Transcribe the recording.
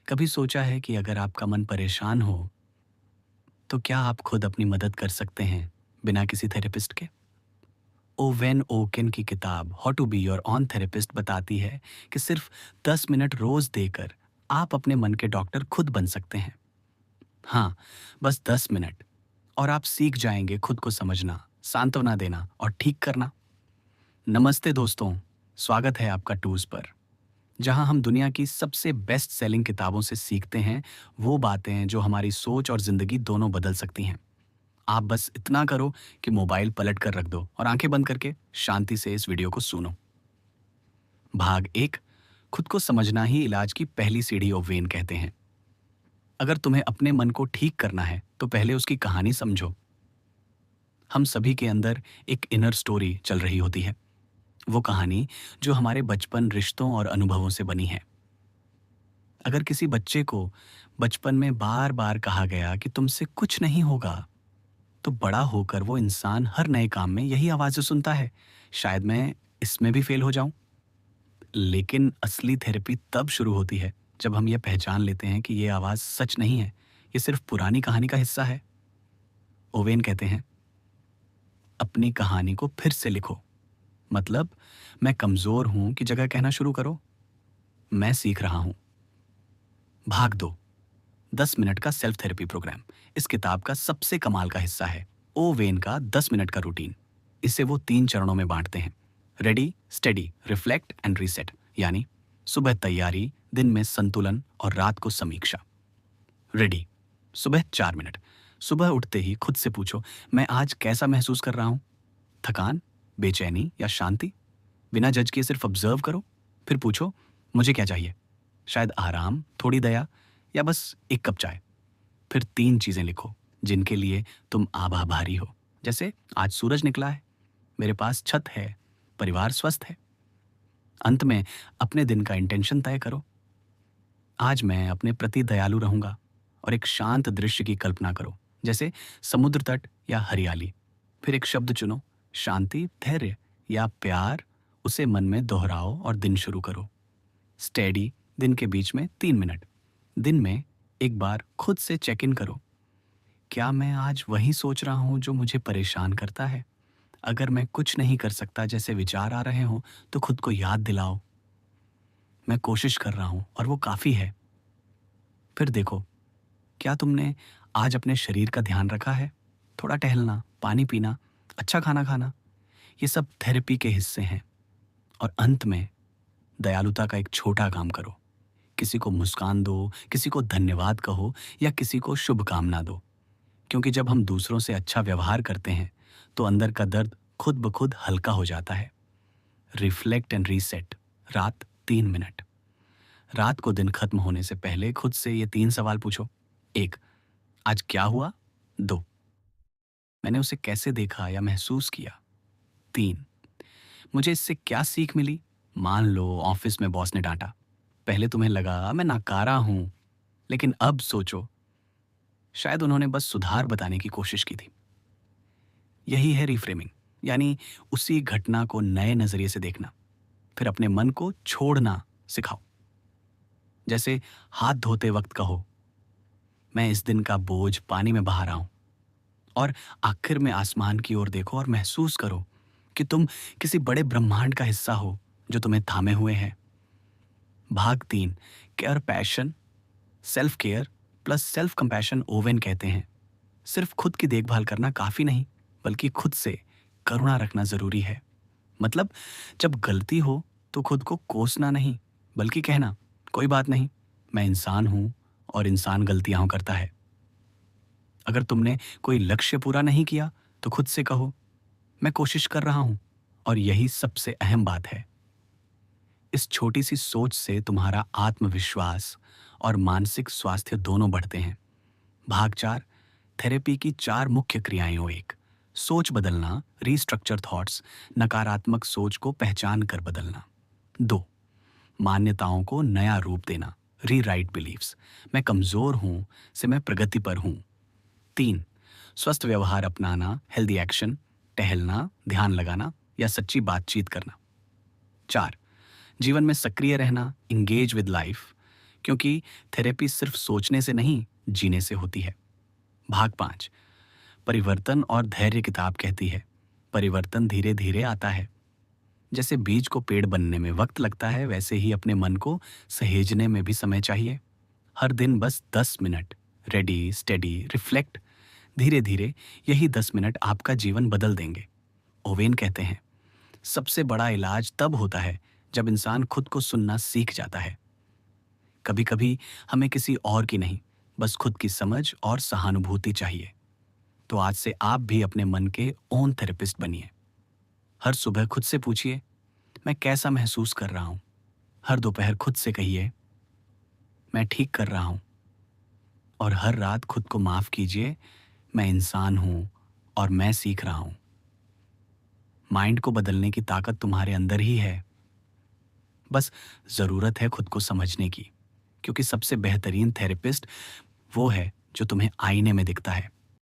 कभी सोचा है कि अगर आपका मन परेशान हो तो क्या आप खुद अपनी मदद कर सकते हैं बिना किसी थेरेपिस्ट के? ओवेन ओकेन की किताब how to be your own therapist बताती है कि सिर्फ 10 मिनट रोज देकर आप अपने मन के डॉक्टर खुद बन सकते हैं। हाँ, बस 10 मिनट और आप सीख जाएंगे खुद को समझना, सांत्वना देना और ठीक करना। नमस्ते दोस्तों, स्वागत है आपका टूर्स पर, जहां हम दुनिया की सबसे बेस्ट सेलिंग किताबों से सीखते हैं वो बातें जो हमारी सोच और जिंदगी दोनों बदल सकती हैं। आप बस इतना करो कि मोबाइल पलट कर रख दो और आंखें बंद करके शांति से इस वीडियो को सुनो। भाग एक, खुद को समझना ही इलाज की पहली सीढ़ी ओवेन कहते हैं। अगर तुम्हें अपने मन को ठीक करना है तो पहले उसकी कहानी समझो। हम सभी के अंदर एक इनर स्टोरी चल रही होती है, वो कहानी जो हमारे बचपन, रिश्तों और अनुभवों से बनी है। अगर किसी बच्चे को बचपन में बार बार कहा गया कि तुमसे कुछ नहीं होगा, तो बड़ा होकर वो इंसान हर नए काम में यही आवाज़ें सुनता है, शायद मैं इसमें भी फेल हो जाऊं। लेकिन असली थेरेपी तब शुरू होती है जब हम ये पहचान लेते हैं कि ये आवाज़ सच नहीं है, ये सिर्फ पुरानी कहानी का हिस्सा है। ओवेन कहते हैं, अपनी कहानी को फिर से लिखो। मतलब, मैं कमज़ोर हूं की जगह कहना शुरू करो, मैं सीख रहा हूं। भाग दो, 10 मिनट का सेल्फ थेरेपी प्रोग्राम इस किताब का सबसे कमाल का हिस्सा है। ओवेन का 10 मिनट का रूटीन, इसे वो 3 चरणों में बांटते हैं: ready, steady, reflect and reset. यानी सुबह तैयारी, दिन में संतुलन और रात को समीक्षा। रेडी, सुबह 4 मिनट। सुबह उठते ही खुद से पूछो, मैं आज कैसा महसूस कर रहा हूं? थकान, बेचैनी या शांति? बिना जज किए सिर्फ ऑब्जर्व करो। फिर पूछो, मुझे क्या चाहिए? शायद आराम, थोड़ी दया या बस एक कप चाय। फिर 3 चीजें लिखो जिनके लिए तुम आभारी हो, जैसे आज सूरज निकला है, मेरे पास छत है, परिवार स्वस्थ है। अंत में अपने दिन का इंटेंशन तय करो, आज मैं अपने प्रति दयालु रहूंगा, और एक शांत दृश्य की कल्पना करो, जैसे समुद्र तट या हरियाली। फिर एक शब्द चुनो, शांति, धैर्य या प्यार, उसे मन में दोहराओ और दिन शुरू करो। स्टेडी, दिन के बीच में 3 मिनट। दिन में एक बार खुद से चेक इन करो, क्या मैं आज वही सोच रहा हूं जो मुझे परेशान करता है? अगर मैं कुछ नहीं कर सकता जैसे विचार आ रहे हो, तो खुद को याद दिलाओ, मैं कोशिश कर रहा हूं और वो काफी है। फिर देखो, क्या तुमने आज अपने शरीर का ध्यान रखा है? थोड़ा टहलना, पानी पीना, अच्छा खाना खाना, ये सब थेरेपी के हिस्से हैं। और अंत में दयालुता का एक छोटा काम करो, किसी को मुस्कान दो, किसी को धन्यवाद कहो या किसी को शुभकामना दो। क्योंकि जब हम दूसरों से अच्छा व्यवहार करते हैं तो अंदर का दर्द खुद ब खुद हल्का हो जाता है। रिफ्लेक्ट एंड रीसेट, रात 3 मिनट। रात को दिन खत्म होने से पहले खुद से ये 3 सवाल पूछो। 1, आज क्या हुआ? 2, मैंने उसे कैसे देखा या महसूस किया? 3, मुझे इससे क्या सीख मिली? मान लो ऑफिस में बॉस ने डांटा, पहले तुम्हें लगा मैं नाकारा हूं, लेकिन अब सोचो, शायद उन्होंने बस सुधार बताने की कोशिश की थी। यही है रिफ्रेमिंग, यानी उसी घटना को नए नजरिए से देखना। फिर अपने मन को छोड़ना सिखाओ, जैसे हाथ धोते वक्त कहो, मैं इस दिन का बोझ पानी में बहा रहा हूं। और आखिर में आसमान की ओर देखो और महसूस करो कि तुम किसी बड़े ब्रह्मांड का हिस्सा हो जो तुम्हें थामे हुए है। भाग 3, care passion, self care plus self compassion. Owen कहते हैं, सिर्फ खुद की देखभाल करना काफी नहीं, बल्कि खुद से करुणा रखना जरूरी है। मतलब, जब गलती हो तो खुद को कोसना नहीं, बल्कि कहना, कोई बात नहीं, मैं इंसान हूं और इंसान गलतियां करता है। अगर तुमने कोई लक्ष्य पूरा नहीं किया तो खुद से कहो, मैं कोशिश कर रहा हूं। और यही सबसे अहम बात है, इस छोटी सी सोच से तुम्हारा आत्मविश्वास और मानसिक स्वास्थ्य दोनों बढ़ते हैं। भाग 4, थेरेपी की 4 मुख्य क्रियाएं। 1, सोच बदलना, रीस्ट्रक्चर थॉट्स, नकारात्मक सोच को पहचान कर बदलना। 2, मान्यताओं को नया रूप देना, रीराइट बिलीव्स, मैं कमजोर हूं से मैं प्रगति पर हूं। 3, स्वस्थ व्यवहार अपनाना, हेल्दी एक्शन, टहलना, ध्यान लगाना या सच्ची बातचीत करना। 4, जीवन में सक्रिय रहना, इंगेज विद लाइफ, क्योंकि थेरेपी सिर्फ सोचने से नहीं, जीने से होती है। भाग 5, परिवर्तन और धैर्य। किताब कहती है, परिवर्तन धीरे धीरे आता है। जैसे बीज को पेड़ बनने में वक्त लगता है, वैसे ही अपने मन को सहेजने में भी समय चाहिए। हर दिन बस 10 मिनट, रेडी, स्टेडी, रिफ्लेक्ट। धीरे धीरे यही 10 मिनट आपका जीवन बदल देंगे। ओवेन कहते हैं, सबसे बड़ा इलाज तब होता है जब इंसान खुद को सुनना सीख जाता है। कभी कभी हमें किसी और की नहीं, बस खुद की समझ और सहानुभूति चाहिए। तो आज से आप भी अपने मन के ओन थेरेपिस्ट बनिए। हर सुबह खुद से पूछिए, मैं कैसा महसूस कर रहा हूं। हर दोपहर खुद से कहिए, मैं ठीक कर रहा हूं। और हर रात खुद को माफ कीजिए, मैं इंसान हूं और मैं सीख रहा हूं। माइंड को बदलने की ताकत तुम्हारे अंदर ही है। बस जरूरत है खुद को समझने की, क्योंकि सबसे बेहतरीन थेरेपिस्ट वो है जो तुम्हें आईने में दिखता है।